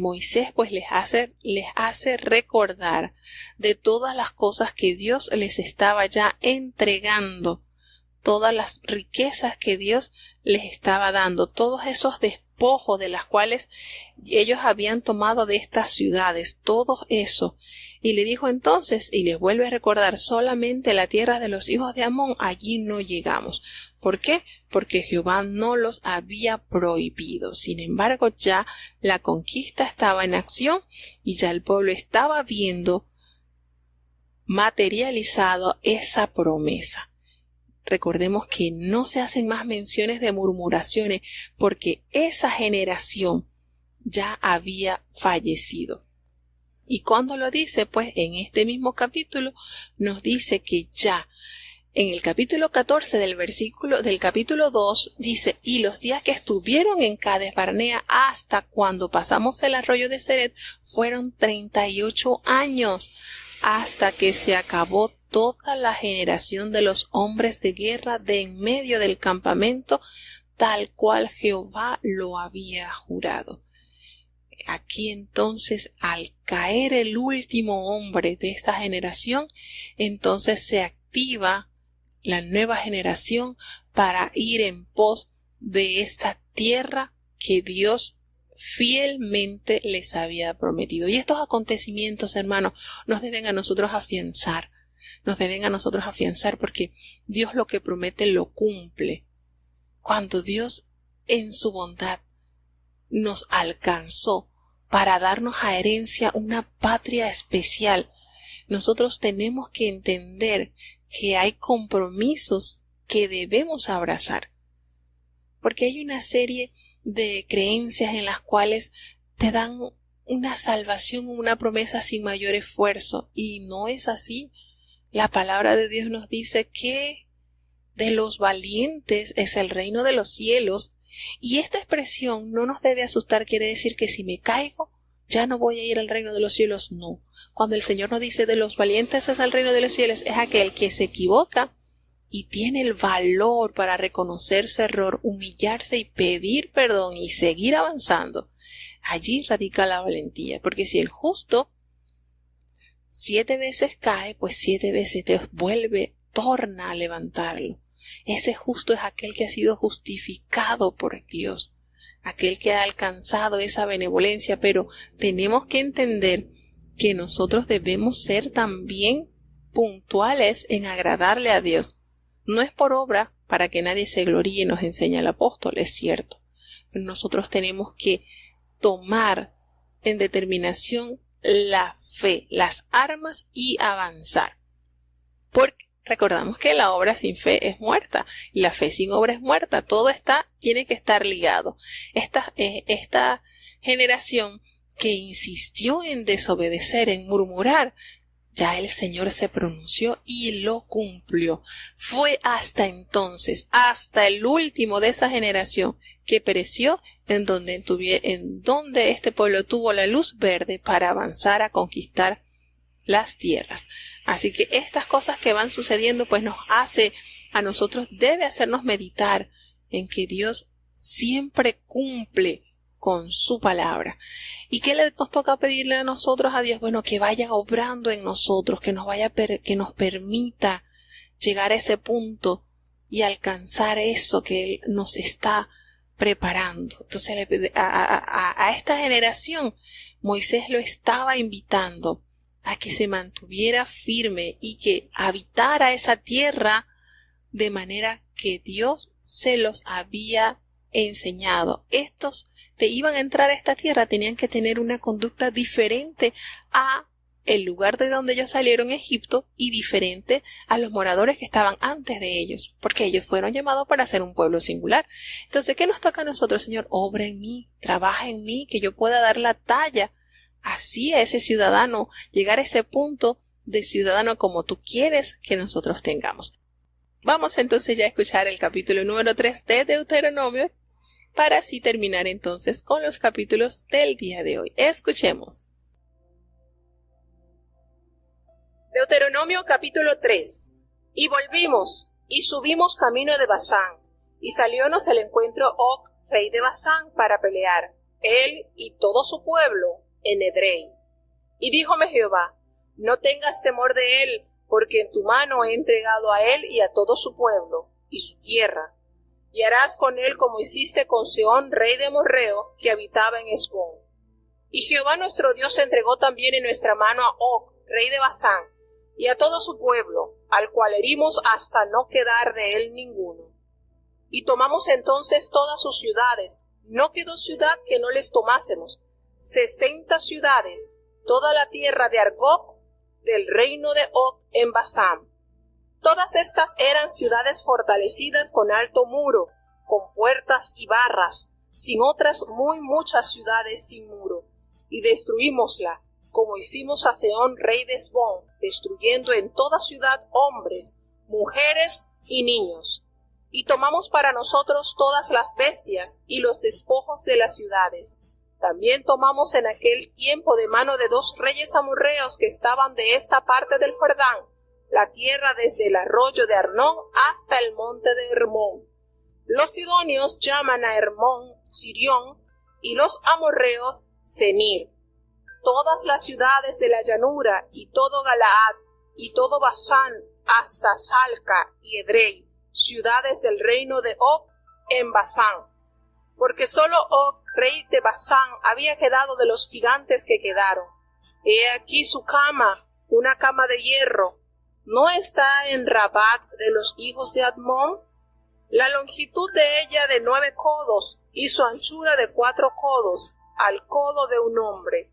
Moisés pues les hace recordar de todas las cosas que Dios les estaba ya entregando, todas las riquezas que Dios les estaba dando, todos esos despojos de las cuales ellos habían tomado de estas ciudades, todo eso. Y le dijo entonces, y les vuelve a recordar, solamente la tierra de los hijos de Amón, allí no llegamos. ¿Por qué? Porque Jehová no los había prohibido. Sin embargo, ya la conquista estaba en acción y ya el pueblo estaba viendo materializado esa promesa. Recordemos que no se hacen más menciones de murmuraciones porque esa generación ya había fallecido. Y cuando lo dice, pues en este mismo capítulo nos dice que ya en el capítulo 14 del capítulo 2 dice: y los días que estuvieron en Cades Barnea hasta cuando pasamos el arroyo de Ceret fueron 38 años, hasta que se acabó toda la generación de los hombres de guerra de en medio del campamento, tal cual Jehová lo había jurado. Aquí entonces, al caer el último hombre de esta generación, entonces se activa la nueva generación para ir en pos de esta tierra que Dios fielmente les había prometido. Y estos acontecimientos, hermanos, nos deben a nosotros afianzar. Porque Dios lo que promete lo cumple. Cuando Dios en su bondad nos alcanzó para darnos a herencia una patria especial, nosotros tenemos que entender que hay compromisos que debemos abrazar. Porque hay una serie de creencias en las cuales te dan una salvación, una promesa sin mayor esfuerzo. Y no es así. La palabra de Dios nos dice que de los valientes es el reino de los cielos. Y esta expresión no nos debe asustar. Quiere decir que si me caigo, ya no voy a ir al reino de los cielos. No. Cuando el Señor nos dice de los valientes es el reino de los cielos, es aquel que se equivoca y tiene el valor para reconocer su error, humillarse y pedir perdón y seguir avanzando. Allí radica la valentía, porque si el justo 7 veces cae, pues 7 veces te vuelve, torna a levantarlo. Ese justo es aquel que ha sido justificado por Dios, aquel que ha alcanzado esa benevolencia, pero tenemos que entender que nosotros debemos ser también puntuales en agradarle a Dios. No es por obra para que nadie se gloríe, nos enseña el apóstol, es cierto. Pero nosotros tenemos que tomar en determinación la fe, las armas y avanzar. Porque recordamos que la obra sin fe es muerta y la fe sin obra es muerta. Todo tiene que estar ligado. Esta generación que insistió en desobedecer, en murmurar, ya el Señor se pronunció y lo cumplió. Fue hasta entonces, hasta el último de esa generación que pereció, en donde este pueblo tuvo la luz verde para avanzar a conquistar las tierras. Así que estas cosas que van sucediendo, pues debe hacernos meditar en que Dios siempre cumple con su palabra. ¿Y qué nos toca pedirle a nosotros a Dios? Bueno, que vaya obrando en nosotros, que nos permita llegar a ese punto y alcanzar eso que Él nos está preparando. Entonces, a esta generación, Moisés lo estaba invitando a que se mantuviera firme y que habitara esa tierra de manera que Dios se los había enseñado. Estos que iban a entrar a esta tierra tenían que tener una conducta diferente a el lugar de donde ellos salieron, Egipto, y diferente a los moradores que estaban antes de ellos, porque ellos fueron llamados para ser un pueblo singular. Entonces, ¿qué nos toca a nosotros, Señor? Obra en mí, trabaja en mí, que yo pueda dar la talla así a ese ciudadano, llegar a ese punto de ciudadano como tú quieres que nosotros tengamos. Vamos entonces ya a escuchar el capítulo número 3 de Deuteronomio, para así terminar entonces con los capítulos del día de hoy. Escuchemos. Deuteronomio capítulo 3. Y volvimos, y subimos camino de Basán, y saliónos al encuentro Og, rey de Basán, para pelear, él y todo su pueblo, en Edrei. Y díjome Jehová, no tengas temor de él, porque en tu mano he entregado a él y a todo su pueblo, y su tierra. Y harás con él como hiciste con Sehón, rey de Amorreo, que habitaba en Hesbón. Y Jehová nuestro Dios entregó también en nuestra mano a Og, rey de Basán, y a todo su pueblo, al cual herimos hasta no quedar de él ninguno. Y tomamos entonces todas sus ciudades, no quedó ciudad que no les tomásemos, 60 ciudades, toda la tierra de Argob, del reino de Og en Basán. Todas estas eran ciudades fortalecidas con alto muro, con puertas y barras, sin otras muy muchas ciudades sin muro. Y destruímosla, como hicimos a Sehón rey de Hesbón, destruyendo en toda ciudad hombres, mujeres y niños. Y tomamos para nosotros todas las bestias y los despojos de las ciudades. También tomamos en aquel tiempo de mano de 2 reyes amorreos que estaban de esta parte del Jordán, la tierra desde el arroyo de Arnón hasta el monte de Hermón. Los sidonios llaman a Hermón Sirión y los amorreos Senir. Todas las ciudades de la llanura y todo Galaad y todo Basán hasta Salca y Edrei, ciudades del reino de Og en Basán. Porque solo Og, rey de Basán, había quedado de los gigantes que quedaron. He aquí su cama, una cama de hierro. ¿No está en Rabat de los hijos de Admón? La longitud de ella de 9 codos y su anchura de 4 codos, al codo de un hombre.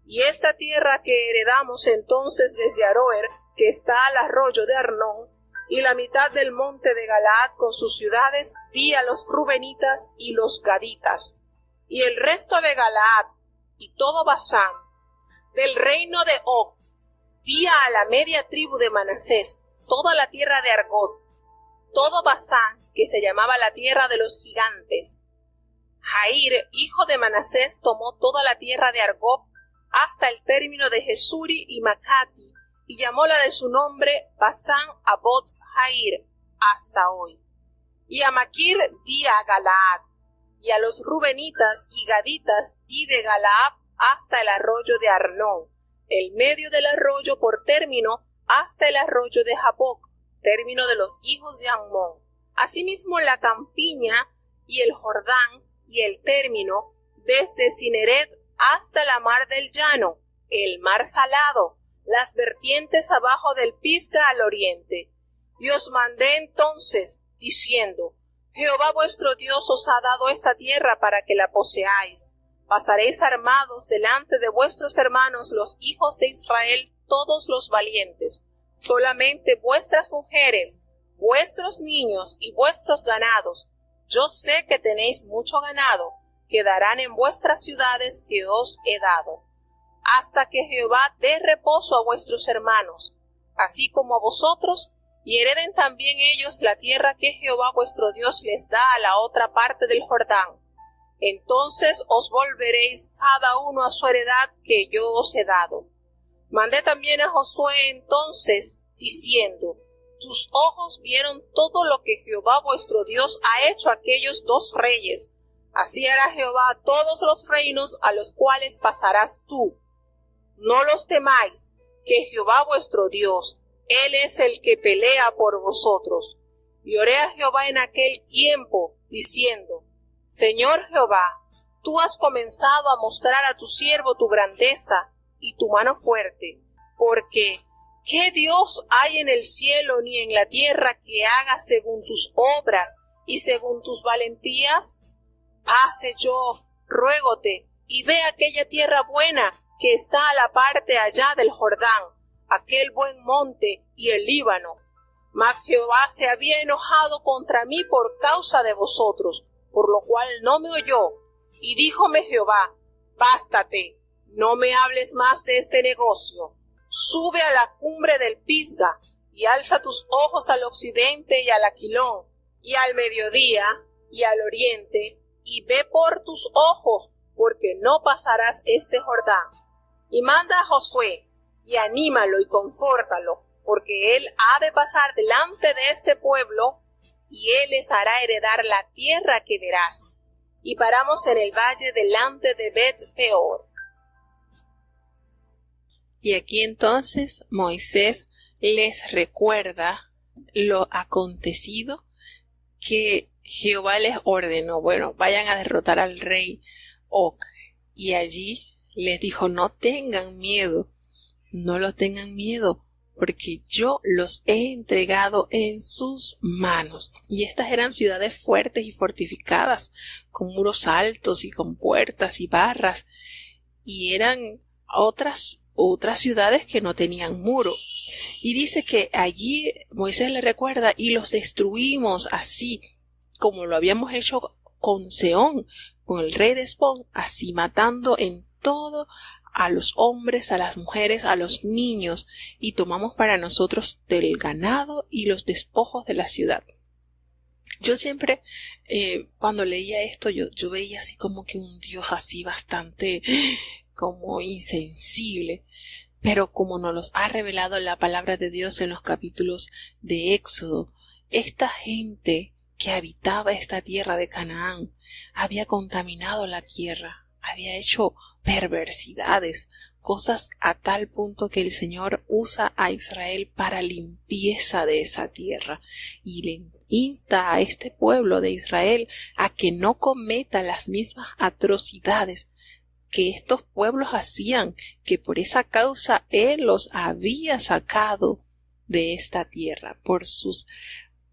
Y esta tierra que heredamos entonces desde Aroer, que está al arroyo de Arnón, y la mitad del monte de Galaad con sus ciudades, di a los rubenitas y los gaditas, y el resto de Galaad y todo Basán, del reino de Og, di a la media tribu de Manasés, toda la tierra de Argot, todo Basán, que se llamaba la tierra de los gigantes. Jair, hijo de Manasés, tomó toda la tierra de Argob hasta el término de Jesuri y Macati, y llamóla de su nombre Basán Abot Jair, hasta hoy. Y a Maquir di a Galaad, y a los rubenitas y gaditas di de Galaad hasta el arroyo de Arnón, el medio del arroyo por término hasta el arroyo de Jaboc, término de los hijos de Ammón. Asimismo la campiña y el Jordán y el término desde Cineret hasta la mar del llano, el mar salado, las vertientes abajo del Pisga al oriente. Y os mandé entonces, diciendo, Jehová vuestro Dios os ha dado esta tierra para que la poseáis. Pasaréis armados delante de vuestros hermanos los hijos de Israel, todos los valientes. Solamente vuestras mujeres, vuestros niños y vuestros ganados, yo sé que tenéis mucho ganado, quedarán en vuestras ciudades que os he dado, hasta que Jehová dé reposo a vuestros hermanos, así como a vosotros, y hereden también ellos la tierra que Jehová vuestro Dios les da a la otra parte del Jordán. Entonces os volveréis cada uno a su heredad que yo os he dado. Mandé también a Josué entonces, diciendo, tus ojos vieron todo lo que Jehová vuestro Dios ha hecho a aquellos 2 reyes. Así hará Jehová a todos los reinos a los cuales pasarás tú. No los temáis, que Jehová vuestro Dios, Él es el que pelea por vosotros. Y oré a Jehová en aquel tiempo, diciendo, Señor Jehová, tú has comenzado a mostrar a tu siervo tu grandeza y tu mano fuerte, porque ¿qué Dios hay en el cielo ni en la tierra que haga según tus obras y según tus valentías? Pase yo, ruégote, y ve aquella tierra buena que está a la parte allá del Jordán, aquel buen monte y el Líbano. Mas Jehová se había enojado contra mí por causa de vosotros, por lo cual no me oyó. Y díjome Jehová, bástate, no me hables más de este negocio. Sube a la cumbre del Pisga, y alza tus ojos al occidente y al aquilón, y al mediodía, y al oriente, y ve por tus ojos, porque no pasarás este Jordán. Y manda a Josué, y anímalo y confórtalo, porque él ha de pasar delante de este pueblo, y él les hará heredar la tierra que verás. Y paramos en el valle delante de Bet-peor. Y aquí entonces Moisés les recuerda lo acontecido, que Jehová les ordenó, bueno, vayan a derrotar al rey Og. Y allí les dijo, no tengan miedo, no lo tengan miedo, porque yo los he entregado en sus manos. Y estas eran ciudades fuertes y fortificadas, con muros altos y con puertas y barras, y eran otras otras ciudades que no tenían muro. Y dice que allí Moisés le recuerda, y los destruimos así como lo habíamos hecho con Sehón, con el rey de Hesbón, así matando en todo a los hombres, a las mujeres, a los niños, y tomamos para nosotros del ganado y los despojos de la ciudad. Yo siempre, cuando leía esto, yo veía así como que un Dios así bastante como insensible, pero como nos los ha revelado la palabra de Dios en los capítulos de Éxodo, esta gente que habitaba esta tierra de Canaán había contaminado la tierra, había hecho perversidades, cosas a tal punto que el Señor usa a Israel para limpieza de esa tierra y le insta a este pueblo de Israel a que no cometa las mismas atrocidades que estos pueblos hacían, que por esa causa Él los había sacado de esta tierra, por sus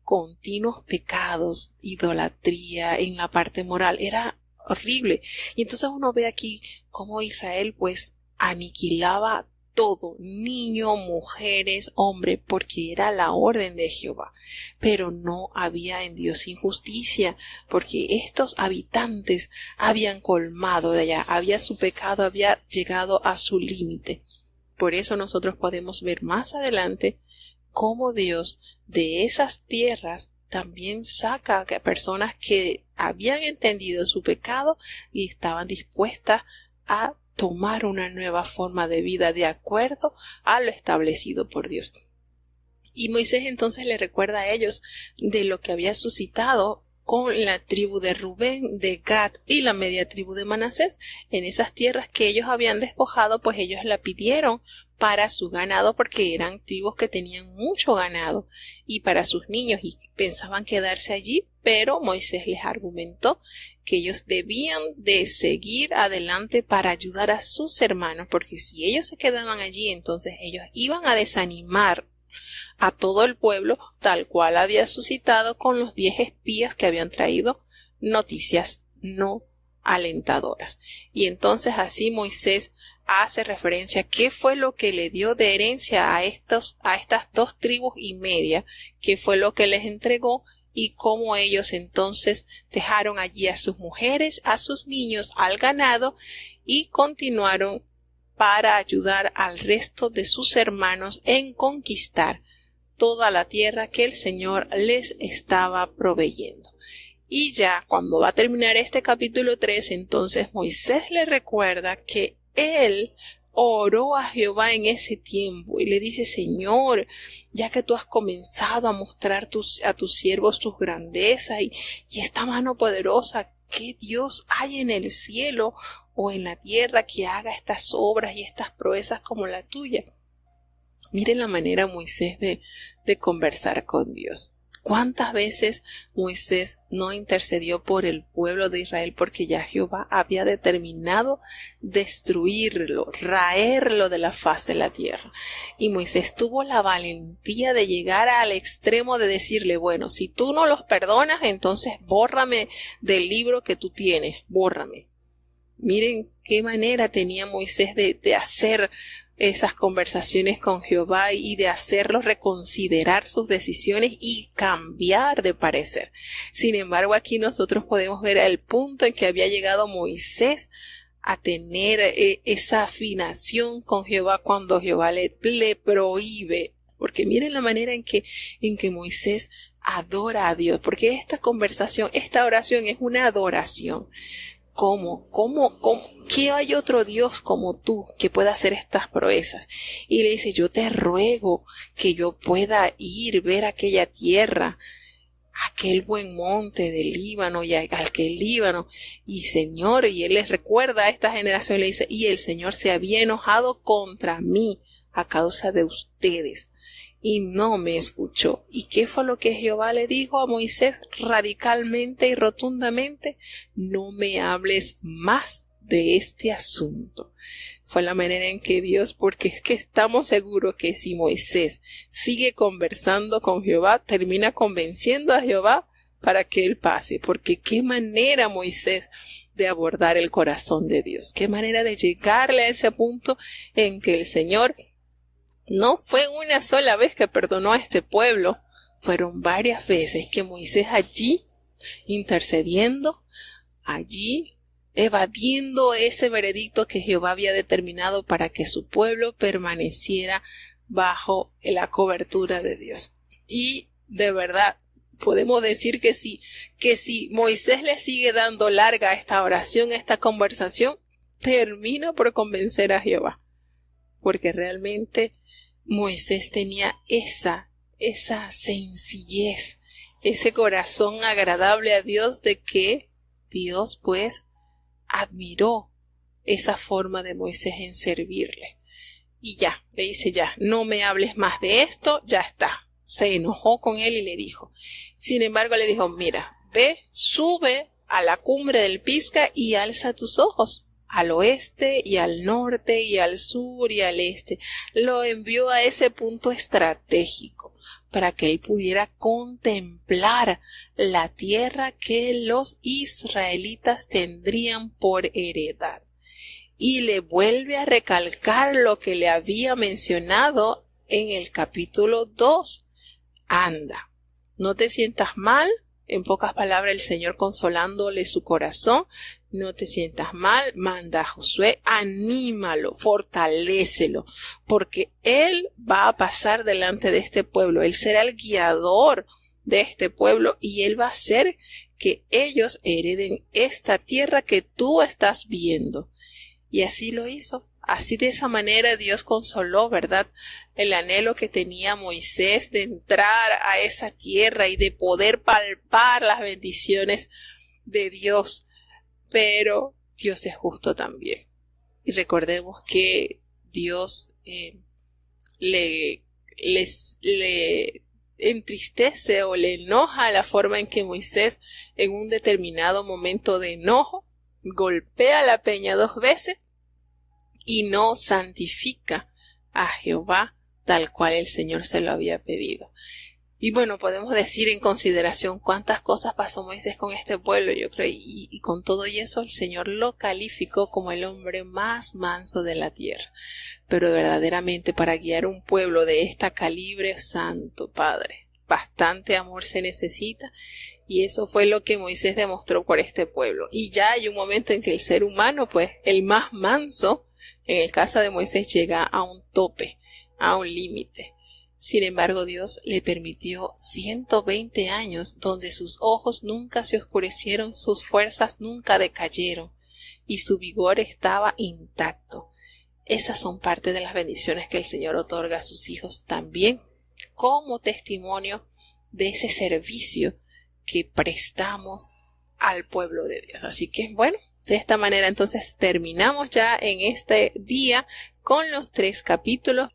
continuos pecados, idolatría en la parte moral. Era horrible. Y entonces uno ve aquí cómo Israel pues aniquilaba todo, niño, mujeres, hombre, porque era la orden de Jehová. Pero no había en Dios injusticia, porque estos habitantes habían colmado de allá, su pecado había llegado a su límite. Por eso nosotros podemos ver más adelante cómo Dios de esas tierras también saca a personas que habían entendido su pecado y estaban dispuestas a tomar una nueva forma de vida de acuerdo a lo establecido por Dios. Y Moisés entonces le recuerda a ellos de lo que había suscitado con la tribu de Rubén, de Gad y la media tribu de Manasés. En esas tierras que ellos habían despojado, pues ellos la pidieron para su ganado, porque eran tribus que tenían mucho ganado, y para sus niños, y pensaban quedarse allí, pero Moisés les argumentó que ellos debían de seguir adelante para ayudar a sus hermanos, porque si ellos se quedaban allí, entonces ellos iban a desanimar a todo el pueblo, tal cual había suscitado con los 10 espías que habían traído noticias no alentadoras. Y entonces así Moisés hace referencia a qué fue lo que le dio de herencia a estas 2 tribus y media, qué fue lo que les entregó y cómo ellos entonces dejaron allí a sus mujeres, a sus niños, al ganado, y continuaron para ayudar al resto de sus hermanos en conquistar toda la tierra que el Señor les estaba proveyendo. Y ya cuando va a terminar este capítulo 3, entonces Moisés le recuerda que él oró a Jehová en ese tiempo y le dice: Señor, ya que tú has comenzado a mostrar a tus siervos tus grandezas y esta mano poderosa, ¿qué Dios hay en el cielo o en la tierra que haga estas obras y estas proezas como la tuya? Miren la manera Moisés de conversar con Dios. ¿Cuántas veces Moisés no intercedió por el pueblo de Israel porque ya Jehová había determinado destruirlo, raerlo de la faz de la tierra? Y Moisés tuvo la valentía de llegar al extremo de decirle: bueno, si tú no los perdonas, entonces bórrame del libro que tú tienes, bórrame. Miren qué manera tenía Moisés de hacer esas conversaciones con Jehová y de hacerlo reconsiderar sus decisiones y cambiar de parecer. Sin embargo, aquí nosotros podemos ver el punto en que había llegado Moisés a tener esa afinación con Jehová cuando Jehová le prohíbe. Porque miren la manera en que Moisés adora a Dios, porque esta conversación, esta oración es una adoración. ¿Cómo? ¿Qué hay otro Dios como tú que pueda hacer estas proezas? Y le dice: yo te ruego que yo pueda ver aquella tierra, aquel buen monte del Líbano y aquel Líbano. Y Señor, y él les recuerda a esta generación, le dice: y el Señor se había enojado contra mí a causa de ustedes y no me escuchó. ¿Y qué fue lo que Jehová le dijo a Moisés radicalmente y rotundamente? No me hables más de este asunto. Fue la manera en que Dios, porque es que estamos seguros que si Moisés sigue conversando con Jehová, termina convenciendo a Jehová para que él pase, porque qué manera Moisés de abordar el corazón de Dios. Qué manera de llegarle a ese punto en que el Señor no fue una sola vez que perdonó a este pueblo, fueron varias veces que Moisés allí intercediendo, allí evadiendo ese veredicto que Jehová había determinado para que su pueblo permaneciera bajo la cobertura de Dios. Y de verdad, podemos decir que si Moisés le sigue dando larga a esta oración, a esta conversación, termina por convencer a Jehová. Porque realmente Moisés tenía esa sencillez, ese corazón agradable a Dios, de que Dios pues admiró esa forma de Moisés en servirle. Y ya, le dice ya, no me hables más de esto, ya está. Se enojó con él y le dijo. Sin embargo, le dijo, mira, ve, sube a la cumbre del Pisga y alza tus ojos al oeste y al norte y al sur y al este. Lo envió a ese punto estratégico para que él pudiera contemplar la tierra que los israelitas tendrían por heredad. Y le vuelve a recalcar lo que le había mencionado en el capítulo 2. Anda, no te sientas mal, en pocas palabras el Señor consolándole su corazón, no te sientas mal, manda a Josué, anímalo, fortalécelo, porque él va a pasar delante de este pueblo, él será el guiador de este pueblo y él va a hacer que ellos hereden esta tierra que tú estás viendo. Y así lo hizo. Así de esa manera Dios consoló, ¿verdad?, el anhelo que tenía Moisés de entrar a esa tierra y de poder palpar las bendiciones de Dios. Pero Dios es justo también. Y recordemos que Dios le entristece o le enoja la forma en que Moisés, en un determinado momento de enojo, golpea la peña 2 veces y no santifica a Jehová tal cual el Señor se lo había pedido. Y bueno, podemos decir en consideración cuántas cosas pasó Moisés con este pueblo, yo creo, y con todo eso el Señor lo calificó como el hombre más manso de la tierra. Pero verdaderamente para guiar un pueblo de esta calibre, Santo Padre, bastante amor se necesita. Y eso fue lo que Moisés demostró por este pueblo. Y ya hay un momento en que el ser humano, pues el más manso, en el caso de Moisés, llega a un tope, a un límite. Sin embargo, Dios le permitió 120 años donde sus ojos nunca se oscurecieron, sus fuerzas nunca decayeron y su vigor estaba intacto. Esas son parte de las bendiciones que el Señor otorga a sus hijos también como testimonio de ese servicio que prestamos al pueblo de Dios. Así que bueno, de esta manera entonces terminamos ya en este día con los 3 capítulos